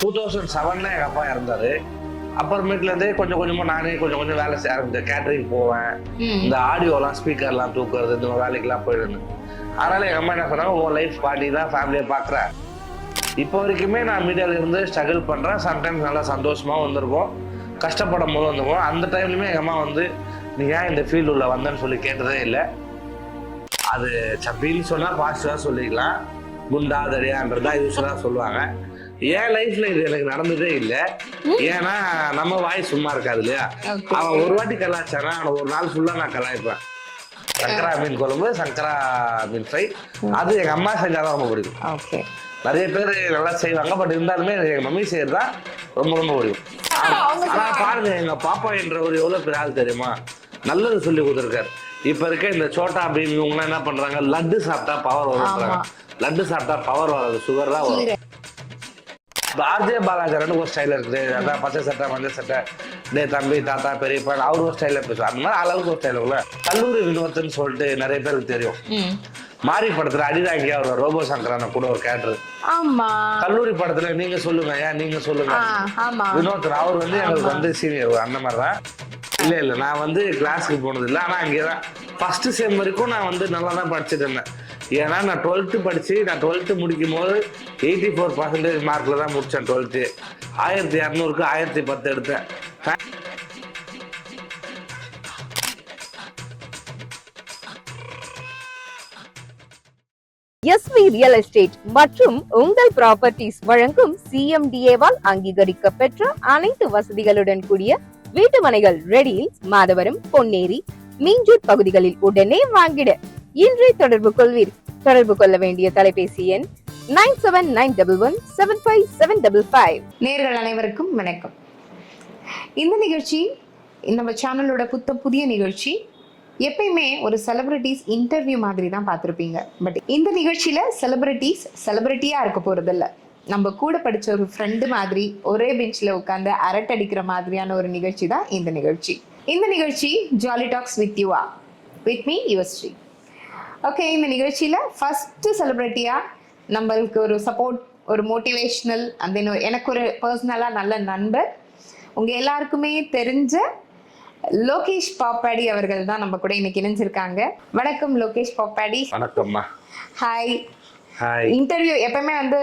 2007 எங்கள் அப்பா இறந்தாரு. அப்புறமேட்டுலேருந்தே கொஞ்சம் கொஞ்சமாக நானே கொஞ்சம் வேலை செய்ய ஆரம்பிச்சேன். கேட்டரிங் போவேன், இந்த ஆடியோலாம் ஸ்பீக்கர்லாம் தூக்குறது, இந்த வேலைக்கெல்லாம் போயிடுவேன். அதனால் எங்கள் அம்மா என்ன சொன்னாங்க, உன் லைஃப் பாட்டி தான் ஃபேமிலியை பார்க்குறேன். இப்போ வரைக்குமே நான் மீடியாவில் இருந்து ஸ்ட்ரகிள் பண்ணுறேன். சம்டைம்ஸ் நல்லா சந்தோஷமாக வந்திருக்கோம், கஷ்டப்படும் போது வந்துருக்கோம். அந்த டைம்லையுமே எங்கள் அம்மா வந்து நீ ஏன் இந்த ஃபீல்டு உள்ள வந்தேன்னு சொல்லி கேட்டதே இல்லை. அது சப்பின்னு சொன்னால் பாசிட்டிவாக சொல்லிக்கலாம், குண்டா தடியான்றதா யூஸ்வலாக சொல்லுவாங்க. என் லைஃப்ல இது எனக்கு நடந்ததே இல்லை. ஏன்னா நம்ம வாய் சும்மா இருக்காது இல்லையா. அவன் ஒரு வாட்டி கலாச்சாரா, அவனை ஒரு நாள் ஃபுல்லா நான் கலாய்ப்பேன். சங்கரா மீன் குழம்பு, சங்கரா மீன் ஃப்ரை, அது எங்க அம்மா செஞ்சாதான் ரொம்ப பிடிக்கும். நிறைய பேர் நல்லா செய்வாங்க, பட் இருந்தாலுமே எங்க மம்மி செய்யறதா ரொம்ப ரொம்ப பிடிக்கும். ஆனா பாருங்க, எங்க பாப்பா என்றவர் எவ்வளவு பெரிய ஆள் தெரியுமா, நல்லது சொல்லி கொடுத்துருக்காரு. இப்ப இருக்க இந்த சோட்டா பீம் இவங்கலாம் என்ன பண்றாங்க, லட்டு சாப்பிட்டா பவர் வரும்ன்றாங்க. லட்டு சாப்பிட்டா பவர் வராது, சுகர் தான் வரும். ஆர்ஜே பாலாஜரன்னு ஒரு ஸ்டைல் இருக்குது, அதான் பச்சை சட்டை மஞ்சள் சட்டை, டே தம்பி தாத்தா பெரியப்பா, அவர் ஒரு ஸ்டைல பேசுவார். அந்த மாதிரி அளவுக்கு ஒரு ஸ்டைல் இருக்குல்ல. கல்லூரி வினோத்துன்னு சொல்லிட்டு நிறைய பேருக்கு தெரியும். மாரி படத்துல அடிதாங்கி அவர் ரோபோ சங்கரான கூட ஒரு கேரக்டர். கல்லூரி படத்துல நீங்க சொல்லுங்க, ஏன் நீங்க சொல்லுங்க வினோத், அவர் வந்து எங்களுக்கு வந்து சீனியர். அந்த மாதிரிதான். இல்ல நான் வந்து கிளாஸுக்கு போனது இல்லை. ஆனா அங்கேதான் ஃபர்ஸ்ட் செம் வரைக்கும் நான் வந்து நல்லா தான் படிச்சுட்டு இருந்தேன். ஏன்னா நான் 12th படிச்சு, நான் 12th முடிக்கும் போது 84% மார்க்ல தான் முடிச்சேன். 12th 1200க்கு 1010 எடுத்தேன். எஸ்வி ரியல் எஸ்டேட் மற்றும் உங்கள் ப்ராப்பர்ட்டிஸ் வழங்கும் சிஎம்டிஏவால் அங்கீகரிக்க பெற்ற அனைத்து வசதிகளுடன் கூடிய வீட்டு மனைகள் ரெடியில் மாதவரம், பொன்னேரி, மீஞ்சூர் பகுதிகளில் உடனே வாங்கிட இன்றே தொடர்பு கொள்வீர். தொடர்பு கொள்ள வேண்டிய தொலைபேசி எண் 9791175755. நேயர்கள் அனைவருக்கும் வணக்கம். இந்த நிகழ்ச்சி நம்ம சேனலோட புதிய நிகழ்ச்சி. எப்பயுமே ஒரு செலிபிரிட்டிஸ் இன்டர்வியூ மாதிரி தான் பார்த்துருப்பீங்க. பட் இந்த நிகழ்ச்சியில செலிபிரிட்டியா இருக்க போறது இல்லை. நம்ம கூட படிச்ச ஒரு ஃப்ரெண்டு மாதிரி ஒரே பெஞ்சில் உட்காந்து அரட்டடிக்கிற மாதிரியான ஒரு நிகழ்ச்சி தான் இந்த நிகழ்ச்சி. இந்த நிகழ்ச்சி jolly talks with Yuva, with me Yuvashree. Okay, இந்த நிகழ்ச்சியில் ஃபஸ்ட்டு செலிப்ரிட்டியாக நம்மளுக்கு ஒரு சப்போர்ட், ஒரு மோட்டிவேஷ்னல், அந்த எனக்கு ஒரு பர்சனலாக நல்ல நண்பர், உங்கள் எல்லாருக்குமே தெரிஞ்ச லோகேஷ் பாப்பாடி அவர்கள் தான் நம்ம கூட இன்னைக்கு இணைஞ்சிருக்காங்க. வணக்கம் லோகேஷ் பாப்பாடி. வணக்கம்மா. ஹாய். இன்டர்வியூ எப்பவுமே வந்து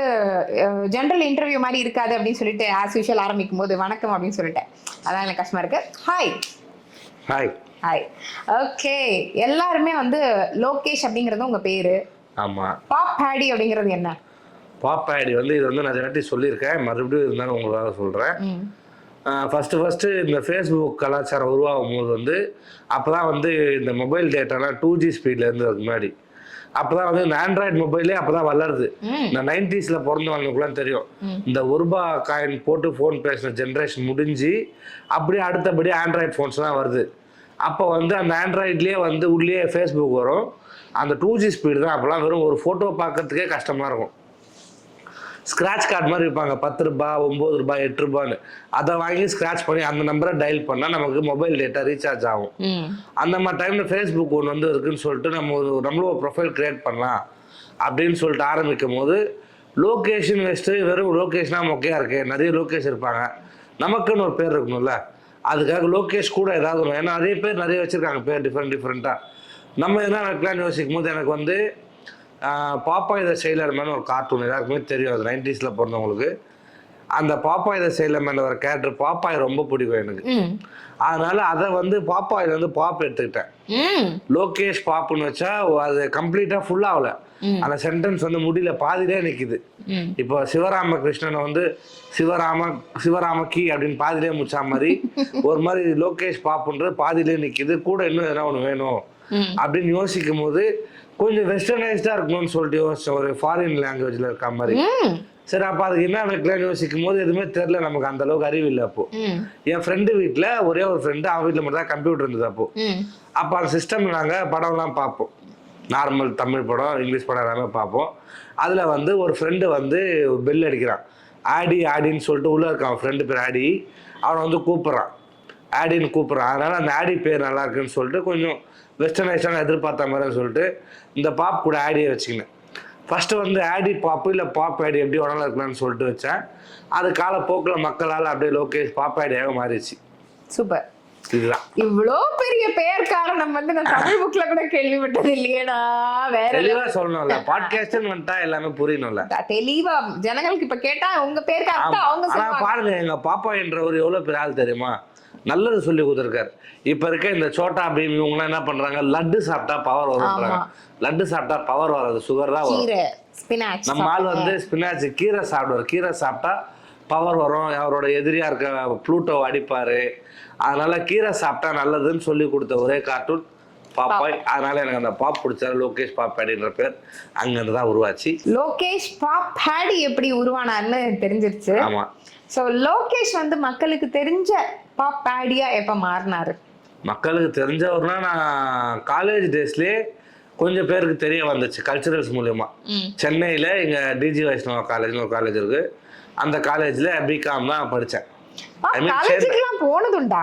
ஜென்ரல் இன்டர்வியூ மாதிரி இருக்காது அப்படின்னு சொல்லிட்டு ஆஸ் யூஷுவல் ஆரம்பிக்கும் போது வணக்கம் அப்படின்னு சொல்லிட்டேன். அதான் எனக்கு கஷ்டமா இருக்கு. ஹாய். ஹாய். ஹாய். ஓகே, எல்லாருமே வந்து லோகேஷ் அப்படிங்கிறது உங்க பேரு. ஆமா. பாப்பாடி அப்படிங்கிறது என்ன? பாப்பாடி வந்து இது வந்து நிறைய வாட்டி சொல்லியிருக்கேன், மறுபடியும் இருந்தாலும் உங்களுக்காக சொல்றேன். ஃபஸ்ட்டு இந்த ஃபேஸ்புக் கலாச்சாரம் உருவாகும் போது வந்து அப்போதான் வந்து இந்த மொபைல் டேட்டாலாம் 2G ஸ்பீட்ல இருந்ததுக்கு முன்னாடி, அப்போதான் வந்து இந்த ஆண்ட்ராய்டு மொபைலே அப்போதான் வளருது. இந்த 90s பிறந்தவங்களுக்குலாம் தெரியும். இந்த ₹1 காயின் போட்டு ஃபோன் பேசின ஜென்ரேஷன் முடிஞ்சு அப்படியே அடுத்தபடி ஆண்ட்ராய்டு ஃபோன்ஸ் தான் வருது. அப்போ வந்து அந்த ஆண்ட்ராய்ட்லேயே வந்து உள்ளே ஃபேஸ்புக் வரும். அந்த 2G ஸ்பீடு தான் அப்போலாம் வெறும் ஒரு ஃபோட்டோ பார்க்கறதுக்கே கஷ்டமாக இருக்கும். ஸ்க்ராட்ச் கார்டு மாதிரி இருப்பாங்க, ₹10, ₹9, ₹8. அதை வாங்கி ஸ்க்ராட்ச் பண்ணி அந்த நம்பரை டயல் பண்ணால் நமக்கு மொபைல் டேட்டா ரீசார்ஜ் ஆகும். அந்த மாதிரி டைமில் ஃபேஸ்புக் ஒன்று வந்து இருக்குன்னு சொல்லிட்டு நம்மளும் ஒரு ப்ரொஃபைல் க்ரியேட் பண்ணலாம் அப்படின்னு சொல்லிட்டு ஆரம்பிக்கும் போது, லோகேஷன் வச்சுட்டு வெறும் லோகேஷ்னா மொக்கையாக இருக்கு, நிறைய லோகேஷ் இருப்பாங்க, நமக்குன்னு ஒரு பேர் இருக்கணும்ல, அதுக்காக லோகேஷ் கூட ஏதாவது ஒன்று. ஏன்னா நிறைய பேர் நிறைய வச்சுருக்காங்க பேர் டிஃப்ரெண்ட்டாக. நம்ம என்ன வைக்கலான்னு யோசிக்கும் போது எனக்கு வந்து பாப்பா இதை செயலர் மேன் ஒரு கார்ட்டூன் எல்லாருக்குமே தெரியும், அது 90s பிறந்தவங்களுக்கு. அந்த பாப்பா இதை செயலர் மேன் ஒரு கேரக்டர் பாப்பாய் ரொம்ப பிடிக்கும் எனக்கு. அதனால அதை வந்து பாப்பாயில் வந்து பாப் எடுத்துக்கிட்டேன். லோகேஷ் பாப்புன்னு வச்சா அது கம்ப்ளீட்டா ஃபுல் ஆகல, அந்த சென்டென்ஸ் வந்து முடியல, பாதிலே நிக்குது. இப்போ சிவராமகிருஷ்ணனை வந்து சிவராமக்கி அப்படின்னு பாதிலே முடிச்சா மாதிரி ஒரு மாதிரி லோகேஷ் பாப்புன்றது பாதிலே நிக்குது. கூட இன்னும் எதனா ஒன்று வேணும் அப்படின்னு யோசிக்கும் போது கொஞ்சம் வெஸ்டர்னைஸ்டா இருக்கணும்னு சொல்லிட்டு யோசிச்சேன், ஒரு ஃபாரின் லாங்குவேஜ்ல இருக்க மாதிரி. சரி, அப்போ அதுக்கு என்ன வைக்கலாம்னு யோசிக்கும் போது எதுவுமே தெரியல, நமக்கு அந்த அளவுக்கு அறிவு இல்லை. அப்போ என் ஃப்ரெண்டு வீட்டில் ஒரே ஒரு ஃப்ரெண்டு, அவன் வீட்டில் மட்டும் தான் கம்ப்யூட்டர் இருந்தது. அப்போ அந்த சிஸ்டம்ல நாங்கள் படம்லாம் பார்ப்போம், நார்மல் தமிழ் படம், இங்கிலீஷ் படம் எல்லாமே பார்ப்போம். அதில் வந்து ஒரு ஃப்ரெண்டு வந்து பெல் அடிக்கிறான், ஆடின்னு சொல்லிட்டு உள்ளே இருக்கான். ஃப்ரெண்டு பேர் ஆடி, அவனை வந்து கூப்பிட்றான், ஆடின்னு கூப்பிட்றான். அதனால அந்த ஆடி பேர் நல்லா இருக்குன்னு சொல்லிட்டு கொஞ்சம் வெஸ்டர்னைஸ்டான எதிர்பார்த்த மாதிரி சொல்லிட்டு இந்த பாப் கூட ஆடியை வச்சுக்கினேன். ஃபஸ்ட்டு வந்து ஆடி பாப்பு இல்லை பாப் ஆடி எப்படி வேணாலும் இருக்கலாம்னு சொல்லிட்டு வச்சேன். அது காலப்போக்கில் மக்களால் அப்படியே லோகேஷ் பாப் ஆடியாக மாறிடுச்சு. சூப்பர். இதுதான். இவ்வளோ பெரிய பெயர் காரணம் வந்து நான் தமிழ் புக்ல கூட கேள்விப்பட்டது இல்லையேடா. வேற தெளிவா சொல்லணும்ல, பாட்காஸ்ட்னு வந்துட்டா எல்லாமே புரியணும்ல. தெளிவா ஜனங்களுக்கு இப்ப கேட்டா உங்க பேருக்கு அர்த்தம் அவங்க சொல்லுவாங்க. பாருங்க, எங்க பாப்பா என்றவர் எவ்வளவு பெரிய ஆள் தெரியுமா, நல்லது சொல்லி கொடுத்துருக்காரு. இப்ப இருக்க இந்த சோட்டா பீம் இவங்கலாம் என்ன பண்றாங்க, லட்டு சாப்பிட்டா பவர் வரும்ன்றாங்க. லட்டு சாப்பிட்டா பவர் வராது, சுகர் தான் வரும். நம்ம ஆள் வந்து ஸ்பினாச் கீரை சாப்பிடுவார், கீரை சாப்பிட்டா பவர் வரும், அவரோட எதிரியா இருக்க ப்ளூட்டோ அடிப்பாரு, அதனால கீரை சாப்பிட்டா நல்லதுன்னு சொல்லி கொடுத்த ஒரே கார்ட்டூன் பாப்பாய். அதனால எனக்கு அந்த பாப் பிடிச்சாரு. லோகேஷ் பாப்பாடின்ற பேர் அங்கிருந்து தான் உருவாச்சு. லோகேஷ் பாப்பாடி எப்படி உருவானார்னு தெரிஞ்சிருச்சு. ஆமா. சோ லோகேஷ் வந்து மக்களுக்கு தெரிஞ்ச பாப்பாடியா எப்ப மாறினாரு? மக்களுக்கு தெரிஞ்சவர்னா நான் காலேஜ் டேஸ்லயே கொஞ்சம் பேருக்கு தெரிய வந்துச்சு கல்ச்சுரல்ஸ் மூலயமா. சென்னையில இங்க டிஜி வைஷ்ணவ காலேஜ்னு ஒரு காலேஜ் இருக்கு, அந்த காலேஜ்ல பிகாம் தான் படித்தேன். காலேஜுக்குலாம் போனதுண்டா?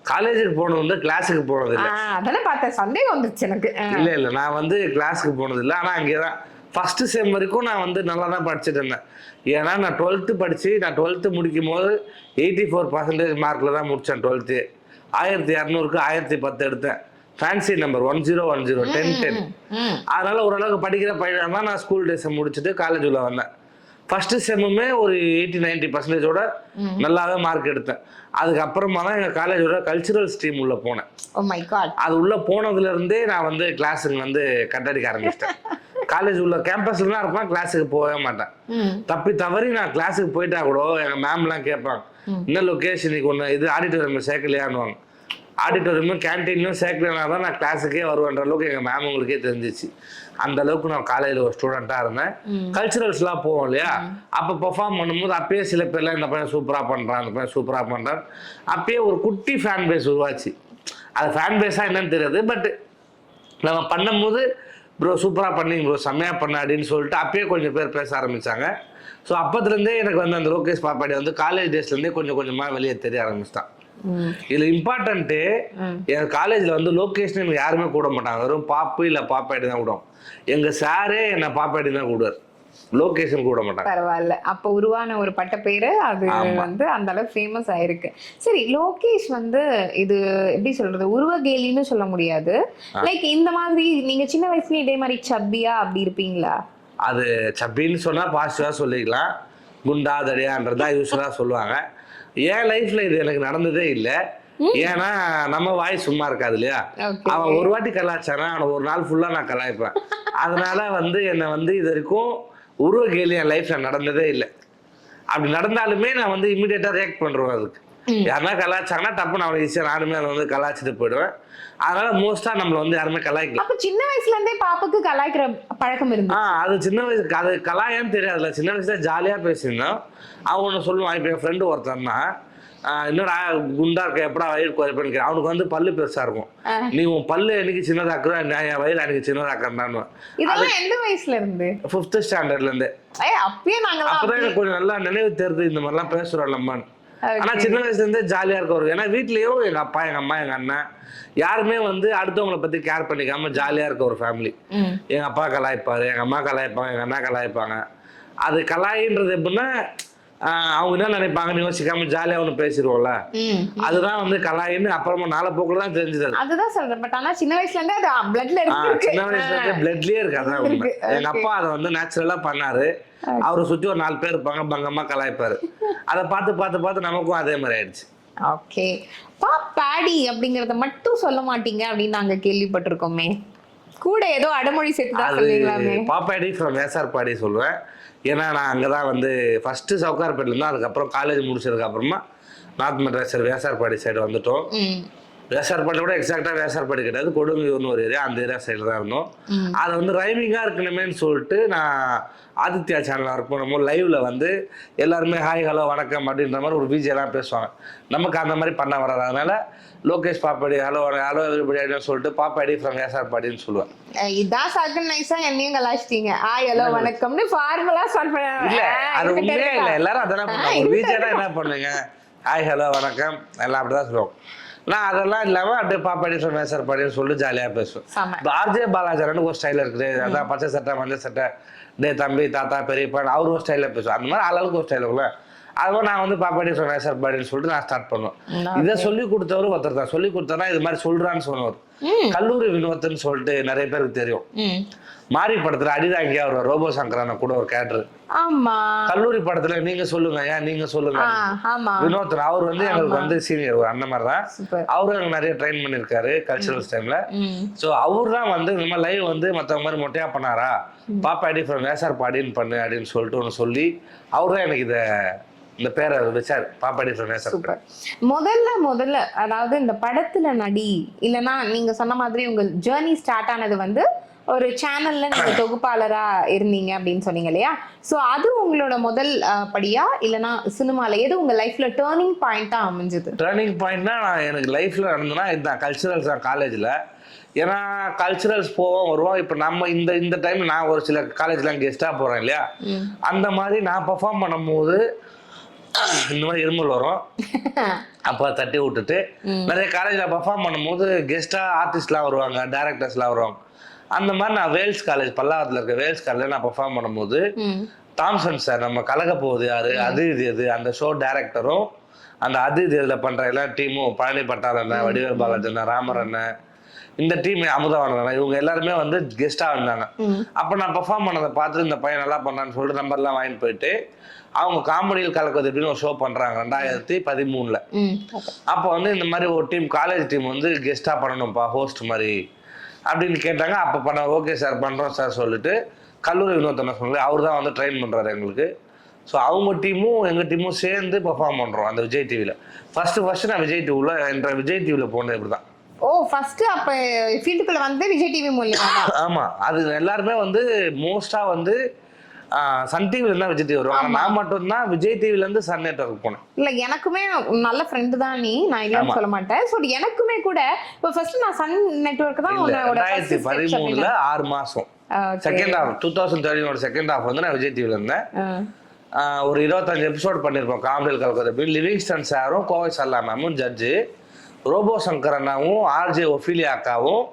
காலேஜுக்கு போனது வந்து கிளாஸுக்கு போனது இல்லை. அதெல்லாம் பார்த்தேன், சந்தேகம் வந்துருச்சு எனக்கு. இல்லை நான் வந்து கிளாஸுக்கு போனது இல்லை. ஆனால் அங்கே தான் ஃபர்ஸ்ட் செம் வரைக்கும் நான் வந்து நல்லா தான் படிச்சுட்டு இருந்தேன். ஏன்னா நான் 12th படித்து நான் 12th முடிக்கும் போது 84% மார்க்கில் தான் முடித்தேன். 12th 1200க்கு 1010 எடுத்தேன். Fancy number 1010 1010. அதனால ஓரளவுக்கு படிக்கிற பையன் தான் நான் ஸ்கூல் டேஸை முடிச்சுட்டு காலேஜ் உள்ள வந்தேன். ஃபர்ஸ்ட் செம்முமே ஒரு 80-90%ஓட நல்லாவே மார்க் எடுத்தேன். அதுக்கப்புறமா தான் எங்கள் காலேஜோட கல்ச்சுரல் ஸ்ட்ரீம் உள்ள போனேன். அது உள்ள போனதுல இருந்தே நான் வந்து கிளாஸுக்கு வந்து கட்டடிக்க ஆரம்பிச்சிட்டேன். காலேஜ் உள்ள கேம்பஸ்ல தான் இருப்பேன், கிளாஸுக்கு போகவே மாட்டேன். தப்பி தவறி நான் கிளாஸுக்கு போயிட்டா கூட எங்க மேம்லாம் கேட்பாங்க, இன்னும் லொக்கேஷன் இன்னைக்கு ஒன்று இது ஆடிட்டோரியம் சேர்க்கலையான்னுவாங்க. ஆடிட்டோரியமும் கேன்டீனும் சேர்க்கலனா தான் நான் கிளாஸுக்கே வருவேன்ற அளவுக்கு எங்கள் மேம் உங்களுக்கே தெரிஞ்சிச்சு. அந்த அளவுக்கு நான் காலேஜில் ஒரு ஸ்டூடெண்ட்டாக இருந்தேன். கல்ச்சுரல்ஸ்லாம் போவோம் இல்லையா, அப்போ பெர்ஃபார்ம் பண்ணும்போது அப்பயே சில பேர்லாம் இந்த பையன் சூப்பராக பண்ணுறான், அந்த பையன் சூப்பராக பண்ணுறான், அப்பயே ஒரு குட்டி ஃபேன் பேஸ் உருவாச்சு. அது ஃபேன் பேஸாக என்னன்னு தெரியாது, பட் நம்ம பண்ணும்போது ப்ரோ சூப்பராக பண்ணிங்க ப்ரோ, செம்மையாக பண்ண அப்படின்னு சொல்லிட்டு அப்பயே கொஞ்சம் பேர் பேச ஆரம்பித்தாங்க. ஸோ அப்போதுலேருந்தே எனக்கு வந்து அந்த லோகேஷ் பாப்பாடி வந்து காலேஜ் டேஸ்லேருந்தே கொஞ்சம் கொஞ்சமாக வெளியே தெரிய ஆரம்பிச்சிட்டான். இதுல இம்பார்ட்டன்ட்டு, என் காலேஜ்ல வந்து லோகேஷன் எனக்கு யாருமே கூட மாட்டாங்க, வெறும் பாப்பு இல்ல பாப்பாடி தான் கூடும். எங்க சாரே என்ன பாப்பாடி தான் கூடுவார், லோகேஷன் கூட மாட்டாங்க. பரவாயில்ல, அப்ப உருவான ஒரு பட்ட பேரு அது வந்து அந்த அளவுக்கு ஃபேமஸ் ஆயிருக்கு. சரி, லோகேஷ் வந்து இது எப்படி சொல்றது, உருவகேலின்னு சொல்ல முடியாது. லைக் இந்த மாதிரி நீங்க சின்ன வயசுல இதே மாதிரி சப்பியா அப்படி இருப்பீங்களா? அது சப்பின்னு சொன்னா பாசிட்டிவா சொல்லிக்கலாம், குண்டா தடியான்றதா யூஸ்வலா சொல்லுவாங்க. என் லைஃப்ல இது எனக்கு நடந்ததே இல்லை. ஏன்னா நம்ம வாய் சும்மா இருக்காது இல்லையா. அவன் ஒரு வாட்டி கலாச்சாரம், அவனை ஒரு நாள் ஃபுல்லா நான் கலாய்ப்பேன். அதனால வந்து என்னை வந்து இது வரைக்கும் உருவ கேலி என் லைஃப்ல நடந்ததே இல்லை. அப்படி நடந்தாலுமே நான் வந்து இமீடியட்டா ரியாக்ட் பண்றேன். அதுக்கு யாருன்னா கலாச்சாரம்னா டப்பு நான் ஈஸியாக நானுமே அதை வந்து கலாய்ச்சிட்டு போயிடுவேன். அதனால மோஸ்டா நம்மள வந்து யாருமே கலாய்க்கல. அப்ப சின்ன வயசுல இருந்தே பாப்புக்கு கலாய்க்கிற பழக்கம் இருந்து? அது சின்ன வயசு, அது கலாயான்னு தெரியாதுல்ல, சின்ன வயசுல ஜாலியா பேசியிருந்தோம். அவன் ஒன்று சொல்லுவான், இப்போ என் ஃப்ரெண்டு ஒருத்தன்னா இன்னொரு குண்டா இருக்க எப்படா வயிறு குறைப்பேன்னு, அவனுக்கு வந்து பல்லு பெருசா இருக்கும், நீ உன் பல்லு எனக்கு சின்னதாக்குற, என் வயிறு எனக்கு சின்னதாக்குறான்னு. இதெல்லாம் எந்த வயசுல இருந்து? 5th ஸ்டாண்டர்ட்ல இருந்து. அப்பயே நாங்க அப்பதான் எனக்கு கொஞ்சம் நல்லா நினைவு தெரியுது, இந்த மாதிரிலாம் பேசுறோம் நம்மன்னு. ஆனா சின்ன வயசுல இருந்தே ஜாலியா இருக்கவர். ஏன்னா வீட்லயும் எங்க அப்பா, எங்க அம்மா, எங்க அண்ணன் யாருமே வந்து அடுத்தவங்களை பத்தி கேர் பண்ணிக்காம ஜாலியா இருக்க ஒரு ஃபேமிலி. எங்க அப்பா கலாய்ப்பாரு, எங்க அம்மா கலாய்ப்பாங்க, எங்க அண்ணா கலாய்ப்பாங்க. அது கலாயின்றது எப்படின்னா, அவங்க என்ன நினைப்பாங்கன்னு யோசிக்காம ஜாலியா ஒண்ணு பேசிடுவோம்ல, அதுதான் வந்து கலாயின்னு அப்புறமா நாளை போக்குல தான் தெரிஞ்சது. அதுதான் சொல்றேன். பட் ஆனா சின்ன வயசுல இருந்தே அது பிளட்ல இருக்கு. சின்ன வயசுல இருந்தே பிளட்லயே இருக்கு, அதான் உண்மை. எங்க அப்பா அதை வந்து நேச்சுரலா பண்ணாரு. அவரை சுத்தி ஒரு 4 பேர் இருப்பாங்க, பங்கம்மா கலாய்ப்பாரு. அதை பார்த்து பார்த்து பார்த்து நமக்கும் அதே மாதிரி ஆயிடுச்சு. ஓகே, பாப்பாடி அப்படிங்கறத மட்டும் சொல்ல மாட்டீங்க அப்படின்னு நாங்க கேள்விப்பட்டிருக்கோமே, கூட ஏதோ அடமொழி சேர்த்து தான் சொல்லுவீங்களாமே. பாப்பாடி ஃப்ரம் வேசார்பாடி சொல்லுவேன். ஏன்னா நான் அங்கதான் வந்து ஃபர்ஸ்ட் சவுகார்பேட்டில் இருந்தோம். அதுக்கப்புறம் காலேஜ் முடிச்சதுக்கு அப்புறமா நார்த் மெட்ராஸ் வேசார்பாடி சைடு வந்துட்டோம். வேசார்பாடி கூட எக்ஸாக்டா வேசார்பாடி கிடையாது, கொடுங்கையூர்னு ஒரு ஏரியா, அந்த ஏரியா சைடில் தான் இருந்தோம். அதை வந்து ரைமிங்கா இருக்கணுமேன்னு சொல்லிட்டு நான் ஆதித்யா சேனல் ஒர்க் பண்ணும்போது லைவ்ல வந்து எல்லாருமே ஹாய் ஹலோ வணக்கம் அப்படின்ற மாதிரி ஒரு பிஜியெல்லாம் பேசுவாங்க. நமக்கு அந்த மாதிரி பண்ண வராது. அதனால லோகேஷ் பாப்பாடி ஹலோ ஹலோ எவ்ரிபடி சொல்லிட்டு பாப்பாடி ஃப்ரம் வேசார்பாடின்னு சொல்லுவேன். இதான் சாக்கு நைஸா என்னையும் கலாய்ச்சிட்டீங்க, ஹாய் ஹலோ வணக்கம்னு ஃபார்முலா ஸ்டார்ட் பண்ண. இல்ல அது உண்மையே இல்லை, எல்லாரும் அதெல்லாம் பண்ணுவாங்க. ஒரு பிஜியா என்ன பண்ணுவீங்க, ஹாய் ஹலோ வணக்கம் எல்லாம் அப்படிதான் சொல்லுவோம். நான் அதெல்லாம் இல்லாம அப்படியே பாப்பாடி ஃப்ரம் வேசார்பாடின்னு சொல்லிட்டு ஜாலியா பேசுவேன். ஆர்ஜே பாலாஜரன்னு ஒரு ஸ்டைல் இருக்குது, அதான் பச்சை சட்டை மஞ்சள் சட்டை டே தம்பி தாத்தா பெரியப்பா அவர் ஒரு ஸ்டைலில் பேசுவோம். அந்த மாதிரி ஆளுக்கு ஒரு ஸ்டைலுக்குள்ள அதுவும் நான் வந்து பாப்பாடி சொன்னேன் சார் பாடின்னு சொல்லிட்டு நான் ஸ்டார்ட் பண்ணுவேன். இதை சொல்லி கொடுத்தவரு ஒருத்தர் தான். சொல்லி கொடுத்தா இது மாதிரி சொல்றான்னு சொன்னவர் கல்லூரி வினோத்னு சொல்லிட்டு நிறைய பேருக்கு தெரியும். மாரி படத்துல அடிதாங்கியா அவர் ரோபோ சங்கரான கூட ஒரு கேரக்டர். ஆமா, கல்லூரி படத்துல நீங்க சொல்லுங்க ஏன் நீங்க சொல்லுங்க வினோத் அவர் வந்து எங்களுக்கு வந்து சீனியர் ஒரு அண்ணன் மாதிரி தான். அவரும் எனக்கு நிறைய ட்ரெயின் பண்ணிருக்காரு கல்ச்சரல்ஸ் டைம்ல. ஸோ அவர் தான் வந்து இந்த மாதிரி லைவ் வந்து மற்றவங்க மாதிரி மொட்டையா பண்ணாரா பாப்பாடி ஃப்ரம் வேசார் பாடின்னு பண்ணு அப்படின்னு சொல்லிட்டு ஒன்று சொல்லி அவர் தான் எனக்கு இந்த பேரை வச்சார் பாப்பாடி ஃப்ரம் வேசார். முதல்ல அதாவது இந்த படத்துல நடி இல்லைன்னா நீங்க சொன்ன மாதிரி உங்க ஜேர்னி ஸ்டார்ட் ஆனது வந்து ஒரு சேனல்ல நீங்க தொகுப்பாளரா இருந்தீங்க அப்படின்னு சொன்னீங்க இல்லையா? ஸோ அது உங்களோட முதல் படியா இல்லைன்னா சினிமால எது உங்க லைஃப்ல டேர்னிங் பாயிண்டா அமைஞ்சது? டேர்னிங் பாயிண்ட்னா எனக்கு லைஃப்ல நடந்ததுன்னா இதுதான் கல்ச்சுரல்ஸ் தான் காலேஜில். ஏன்னா கல்ச்சுரல்ஸ் போவோம் வருவோம். இப்போ நம்ம இந்த டைம் நான் ஒரு சில காலேஜ்லாம் கெஸ்ட்டாக போகிறேன் இல்லையா, அந்த மாதிரி நான் பெர்ஃபார்ம் பண்ணும்போது இந்த மாதிரி இருமல் வரும். அப்போ தட்டி விட்டுட்டு நிறைய காலேஜில் பெர்ஃபார்ம் பண்ணும்போது கெஸ்ட்டாக ஆர்டிஸ்ட்லாம் வருவாங்க, டேரக்டர்ஸ்லாம் வருவாங்க. அந்த மாதிரி நான் வேல்ஸ் காலேஜ் பல்லாவரத்தில் இருக்க வேல்ஸ் காலேஜில் நான் பெர்ஃபார்ம் பண்ணும்போது தாம்சன் சார் நம்ம கலக போகுது யாரு அது இது அந்த ஷோ டேரக்டரும் அந்த அது இதில் பண்ணுற எல்லா டீமும் பழனி பட்டார் அண்ணன், வடிவேல் பாலாஜி அண்ணன், ராமர் அண்ணன், இந்த டீம் அமுதவாணன் இவங்க எல்லாருமே வந்து கெஸ்ட்டாக வந்தாங்க. அப்போ நான் பெர்ஃபார்ம் பண்ணதை பார்த்துட்டு இந்த பையன் நல்லா பண்ணான்னு சொல்லிட்டு நம்பர்லாம் வாங்கிட்டு போயிட்டு அவங்க காமெடியில் கலக்குது அப்படின்னு ஒரு ஷோ பண்ணுறாங்க 2013. அப்போ வந்து இந்த மாதிரி ஒரு டீம் காலேஜ் டீம் வந்து கெஸ்ட்டாக பண்ணணும்ப்பா ஹோஸ்ட் மாதிரி அப்படின்னு கேட்டாங்க. அப்போ பண்ண ஓகே சார் பண்ணுறோம் சார் சொல்லிட்டு கல்லூரி வினோத்தனை சொல்லி அவர் தான் வந்து ட்ரெயின் பண்ணுறாரு எங்களுக்கு. ஸோ அவங்க டீமும் எங்கள் டீமும் சேர்ந்து பெர்ஃபார்ம் பண்ணுறோம் அந்த விஜய் டிவியில். ஃபர்ஸ்ட் நான் விஜய் டிவியில் போனது இப்படி தான். ஓ ஃபர்ஸ்ட் அப்ப ஃபீல்டுக்குள்ள வந்து விஜய் டிவி மூலமா? ஆமா, அது எல்லாருமே வந்து மோஸ்டா வந்து சன் டிவில இருந்தா விஜய் டிவி வருவாங்க. நான் மட்டும் தான் விஜய் டிவில இருந்து சன் நெட்வொர்க் போனேன். இல்ல எனக்குமே நல்ல ஃப்ரெண்டு தான் நீ, நான் இல்லன்னு சொல்ல மாட்டேன். சோ எனக்குமே கூட இப்போ ஃபர்ஸ்ட் நான் சன் நெட்வொர்க் தான் உன்னோட 2013 6 மாசம் செகண்ட் ஹாஃப் 2013 செகண்ட் ஹாஃப் வந்து நான் விஜய் டிவில இருந்தேன். ஒரு 25 எபிசோட் பண்ணிருப்போம் காமெடியில் கலக்குது. லிவிங்ஸ்டன் சாரும் கோவை சல்லா மேமும் ஜட்ஜு, ரோபோ சங்கர் அண்ணாவும் ஆர்ஜே ஒஃபீலியா அக்காவும்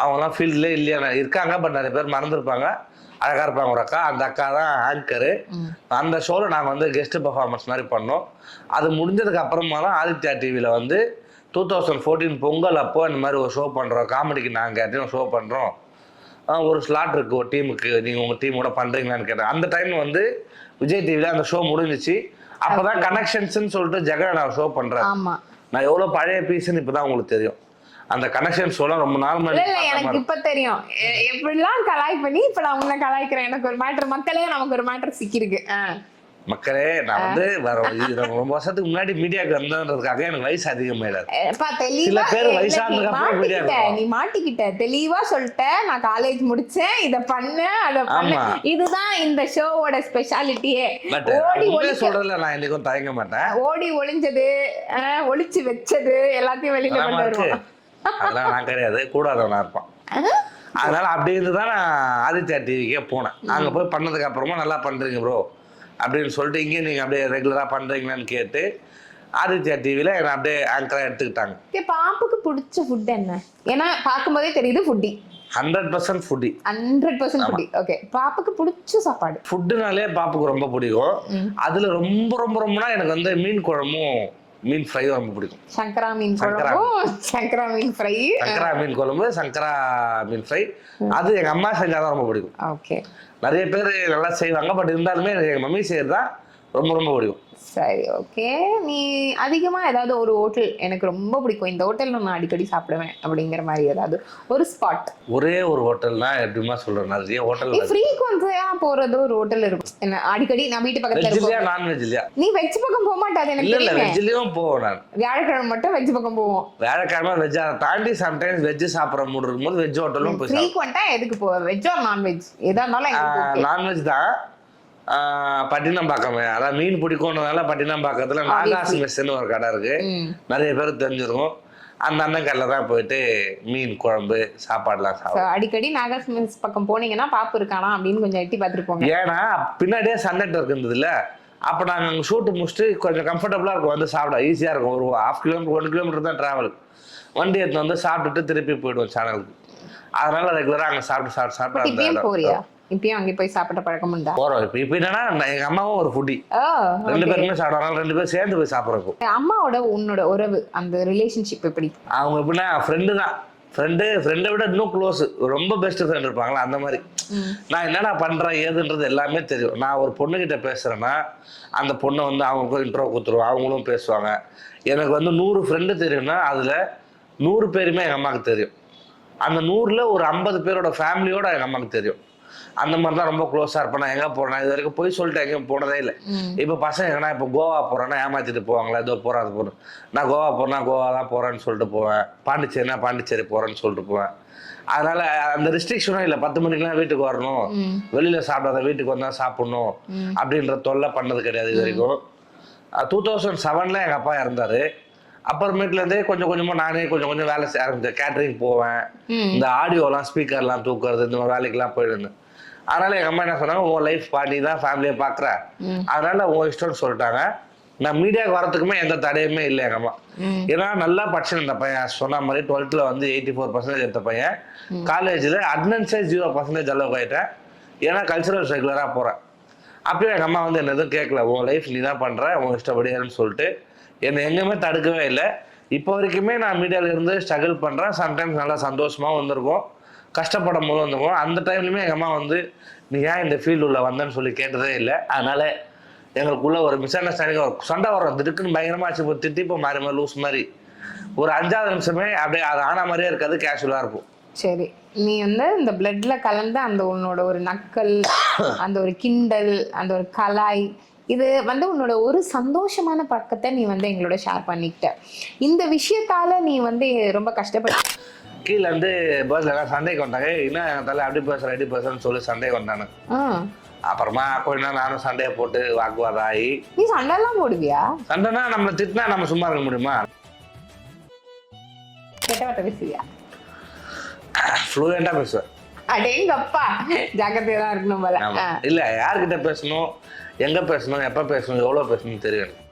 அவங்களாம் ஃபீல்ட்லேயே இல்லையா இருக்காங்க, பட் நிறைய பேர் மறந்துருப்பாங்க. அழகாக இருப்பாங்க ஒரு அக்கா, அந்த அக்கா தான் ஆங்கரு. அந்த ஷோவில் நாங்கள் வந்து கெஸ்ட் பர்ஃபார்மன்ஸ் மாதிரி பண்ணோம். அது முடிஞ்சதுக்கு அப்புறமா தான் ஆதித்யா டிவியில் வந்து 2014 பொங்கல் அப்போ இந்த மாதிரி ஒரு ஷோ பண்ணுறோம், காமெடிக்கு நாங்கள் யார்ட்டையும் ஷோ பண்ணுறோம், ஒரு ஸ்லாட் இருக்குது ஒரு டீமுக்கு, நீங்கள் உங்கள் டீமோட பண்ணுறீங்களான்னு கேட்டேன். அந்த டைம் வந்து விஜய் டிவியில் அந்த ஷோ முடிஞ்சிச்சு. அப்போ தான் கனெக்ஷன்ஸ்ன்னு சொல்லிட்டு ஜெகன் நான் ஷோ பண்ணுறேன். நான் எவ்வளோ பழைய பீஸ்ன்னு இப்போ தான் உங்களுக்கு தெரியும். அந்த கனெக்ஷன் ஷோலாம் ரொம்ப நாள் எனக்கு இப்ப தெரியும் எப்படிலாம் கலாய் பண்ணி இப்ப நான் உன்னை கலாய்க்கிறேன். எனக்கு ஒரு மேட்டர் மக்களே நமக்கு ஒரு மேட்டர் சிக்கிருக்கு. மக்களே நான் வந்து ரொம்ப வருஷத்துக்கு முன்னாடி மீடியாவுக்கு வந்ததுக்காக எனக்கு வயசு அதிகமாயிடாது. சில பேர் வயசானதுக்கு அப்புறம் மீடியாவுக்கு நீ மாட்டிக்கிட்ட தெளிவா சொல்லிட்ட. நான் காலேஜ் முடிச்சேன், இத பண்ணேன், அத பண்ணேன். இதுதான் இந்த ஷோவோட ஸ்பெஷாலிட்டியே. ஓடி சொல்றதுல நான் என்னைக்கும் தயங்க மாட்டேன். ஓடி ஒளிஞ்சது ஒளிச்சு வச்சது எல்லாத்தையும் வெளியில கொண்டு வருவோம். அதெல்லாம் நான் கிடையாது, கூடாதவனா இருப்பான். அதனால அப்படி இருந்துதான் நான் ஆதித்யா டிவிக்கே போனேன். அங்க போய் பண்ணதுக்கு அப்புறமா நல்லா பண்றீங்க ப்ரோ அப்படின்னு சொல்லிட்டு இங்கே நீங்கள் அப்படியே ரெகுலராக பண்ணுறீங்களான்னு கேட்டு ஆதித்யா டிவியில் என்னை அப்படியே ஆங்கராக எடுத்துக்கிட்டாங்க. பாப்புக்கு பிடிச்ச ஃபுட் என்ன? ஏன்னா பார்க்கும்போதே தெரியுது ஃபுட்டி. 100% ஃபுட்டி. 100% ஃபுட்டி. ஓகே, பாப்புக்கு பிடிச்ச சாப்பாடு? ஃபுட்டுனாலே பாப்புக்கு ரொம்ப பிடிக்கும். அதில் ரொம்ப ரொம்ப ரொம்பனா எனக்கு வந்து மீன் குழம்பும் மீன் ஃப்ரையும் ரொம்ப பிடிக்கும். சங்கரா மீன் குழம்பும் சங்கரா மீன் ஃப்ரை. சங்கரா மீன் குழம்பு சங்கரா மீன் ஃப்ரை அது எங்கள் அம்மா செஞ்சாதான் ரொம்ப பிடிக்கும். ஓகே, நிறைய பேர் நல்லா செய்வாங்க, பட் இருந்தாலுமே எனக்கு எங்கள் மம்மி செய்யறது தான் ரொம்ப ரொம்ப பிடிக்கும். சரி, ஓகே. நீ அதிகமா ஏதாவது ஒரு ஹோட்டல் எனக்கு ரொம்ப பிடிக்கும், இந்த ஹோட்டல்ல நான் அடிக்கடி சாப்பிடுவேன் அப்படிங்கிற மாதிரி ஏதாவது ஒரு ஸ்பாட்? ஒரே ஒரு ஹோட்டல்னா எப்படிமா சொல்றேன், நிறைய ஹோட்டல் ஃப்ரீக்வென்சியா போறது ஒரு ஹோட்டல் இருக்கும். என்ன அடிக்கடி நான் வீட்டு பக்கத்துல இருக்கேன். நான்வெஜ் இல்லையா? நீ வெஜ் பக்கம் போக மாட்டாது எனக்கு இல்ல, வெஜ்லயும் போவோம். நான் வியாழக்கிழமை மட்டும் வெஜ் பக்கம் போவோம். வியாழக்கிழமை வெஜ் தாண்டி சம்டைம்ஸ் வெஜ் சாப்பிட மூடு இருக்கும்போது வெஜ் ஹோட்டலும் போய் ஃப்ரீக்வென்ட்டா எதுக்கு போவ? Veg or non veg? எதா இருந்தாலும் நான்வெஜ் தான். பட்டினம்பாக்கம், அதான் மீன் பிடிக்கும்ன்றதுனால பட்டினம்பாக்கத்துல நாகாஸ் மெஸ்ன்னு ஒரு கடை இருக்கு, நிறைய பேர் தெரிஞ்சிருக்கும். அந்த அண்ணன் கடையில் தான் போயிட்டு மீன் குழம்பு சாப்பாடுலாம் சாப்பிடுவோம். அடிக்கடி நாகாஸ் மெஸ் பக்கம் போனீங்கன்னா பாப்பு இருக்கானா அப்படின்னு கொஞ்சம் எட்டி பார்த்துருப்போம். ஏன்னா பின்னாடியே சன் நெட்வொர்க் இருந்தது இல்ல, அப்போ நாங்கள் அங்கே ஷூட்டு முடிச்சுட்டு கொஞ்சம் கம்ஃபர்டபுளாக இருக்கும், வந்து சாப்பிட ஈஸியாக இருக்கும். ஒரு 1/2 கிலோமீட்டர் 1 கிலோமீட்டர் தான் ட்ராவல். வண்டி எடுத்து வந்து சாப்பிட்டுட்டு திருப்பி போயிடுவோம் சேனலுக்கு. அதனால ரெகுலராக அங்கே சாப்பிட்டு போறியா? இப்பயும் அங்கே போய் சாப்பிட்ட பழக்கம் உண்டா? போறோம். இப்போ என்னன்னா எங்க அம்மாவும் ஒரு ஃபுட்டி, ஓ, 2 okay. பேருமே சாப்பிடுவாங்க, 2 பேரும் சேர்ந்து போய் சாப்பிட்றோம். அம்மாவோட உன்னோட உறவு, அந்த ரிலேஷன்ஷிப் எப்படி? அவங்க எப்படின்னா ஃப்ரெண்டு தான், ஃப்ரெண்டை விட இன்னும் க்ளோஸ், ரொம்ப பெஸ்ட் ஃப்ரெண்ட் இருப்பாங்களா அந்த மாதிரி. நான் என்னடா பண்றேன் ஏதுன்றது எல்லாமே தெரியும். நான் ஒரு பொண்ணுகிட்ட பேசுறேன்னா அந்த பொண்ணை வந்து அவங்களுக்கும் இன்ட்ரோ கொடுத்துருவோம், அவங்களும் பேசுவாங்க. எனக்கு வந்து 100 ஃப்ரெண்டு தெரியும்னா அதுல 100 பேருமே எங்க அம்மாவுக்கு தெரியும். அந்த 100ல் ஒரு 50 பேரோட ஃபேமிலியோட எங்க அம்மாவுக்கு தெரியும். அந்த மாதிரி தான் ரொம்ப க்ளோஸாக இருப்பேன். நான் எங்கே போகிறேன் இது வரைக்கும் போய் சொல்லிட்டு எங்கேயும் போனதே இல்லை. இப்போ பசங்க எங்கன்னா இப்போ கோவா போகிறேன்னா ஏமாற்றிட்டு போவாங்களா, ஏதோ போகிறேன் அது போகிறேன். நான் கோவா போகிறேன்னா கோவா தான் போகிறேன்னு சொல்லிட்டு போவேன், பாண்டிச்சேரினா பாண்டிச்சேரி போகிறேன்னு சொல்லிட்டு போவேன். அதனால அந்த ரெஸ்ட்ரிக்ஷனும் இல்லை, 10 மணிக்கெலாம் வீட்டுக்கு வரணும், வெளியில் சாப்பிடாத வீட்டுக்கு வந்தால் சாப்பிடணும் அப்படின்ற தொல்லை பண்ணது கிடையாது இது வரைக்கும். 2007 எங்கள் அப்பா இறந்தாரு. அப்புறமேட்டுலேருந்தே கொஞ்சம் கொஞ்சமாக நானே கொஞ்சம் வேலை செய்ய ஆரம்பிச்சேன். கேட்ரிங் போவேன், இந்த ஆடியோலாம் ஸ்பீக்கர்லாம் தூக்குறது, இந்த மாதிரி வேலைக்கெல்லாம் போயிடுந்தேன். அதனால எங்கள் அம்மா என்ன சொன்னாங்க, உன் லைஃப் நீ தான் ஃபேமிலியை பார்க்குற, அதனால உன் இஷ்டம்னு சொல்லிட்டாங்க. நான் மீடியாவுக்கு வரத்துக்குமே எந்த தடையுமே இல்லை எங்கள் அம்மா. ஏன்னா நல்லா படிச்சு இந்த பையன் சொன்ன மாதிரி 12th வந்து 84% எடுத்த பையன், காலேஜில் அட்டனன்ஸே 0% அளவுக்கு ஆகிட்டேன். ஏன்னா கல்ச்சுரல்ஸ் ரெகுலராக போகிறேன். அப்பயும் எங்கள் அம்மா வந்து என்ன எதுவும் கேட்கல, உன் லைஃப் நீ தான் பண்ணுற, உன் இஷ்டப்படியான்னு சொல்லிட்டு என்னை எங்கேயுமே தடுக்கவே இல்லை. இப்போ வரைக்குமே நான் மீடியாவில் இருந்து ஸ்ட்ரகிள் பண்ணுறேன். சம்டைம்ஸ் நல்லா சந்தோஷமாக வந்திருக்கோம், கஷ்டப்படும் போது வந்திருக்கோம். அந்த டைம்லையுமே எங்கள் அம்மா வந்து நீ ஏன் இந்த ஃபீல்டு உள்ள வந்தேன்னு சொல்லி கேட்டதே இல்லை. அதனால் எங்களுக்குள்ள ஒரு மிஸ் அண்டர்ஸ்டாண்டிங், ஒரு சண்டை வரும், திடுக்குன்னு பயங்கரமாக ஆச்சு, இப்போ திட்டிப்போ மாறி மாதிரி லூஸ் மாதிரி. ஒரு 5வது நிமிஷமே அப்படியே அது ஆன மாதிரியே இருக்காது, கேஷுவலாக இருக்கும். சரி, நீ வந்து இந்த பிளட்ல கலந்த அந்த உன்னோட ஒரு நக்கல், அந்த ஒரு கிண்டல், அந்த ஒரு கலாய், இது வந்து உன்னோட ஒரு சந்தோஷமான பக்கத்தை நீ வந்து எங்களோட ஷேர் பண்ணிக்கிட்ட. இந்த விஷயத்தால நீ வந்து ரொம்ப கஷ்டப்பட்ட. கீழே வந்து பஸ்ல எல்லாம் சண்டைக்கு வந்தாங்க, என்ன தலை அப்படி பேசுறேன் இப்படி பேசுறேன்னு சொல்லி சண்டைக்கு வந்தானு. அப்புறமா கொஞ்ச நாள் நானும் சண்டையை போட்டு வாக்குவாதம் ஆகி. நீ சண்டைலாம் போடுவியா? சண்டைனா நம்ம திட்டினா நம்ம சும்மா இருக்க முடியுமா? கெட்டவட்ட பேசுவியா? ஃப்ளூயண்டா பேசுவேன். அடேங்கப்பா, ஜாக்கிரதையா தான் இருக்கணும் போல. இல்ல யார்கிட்ட பேசணும், எங்க பேசணும், எப்ப பேசணும், எவ்வளவு பேசணும்னு தெரியும் எனக்கு.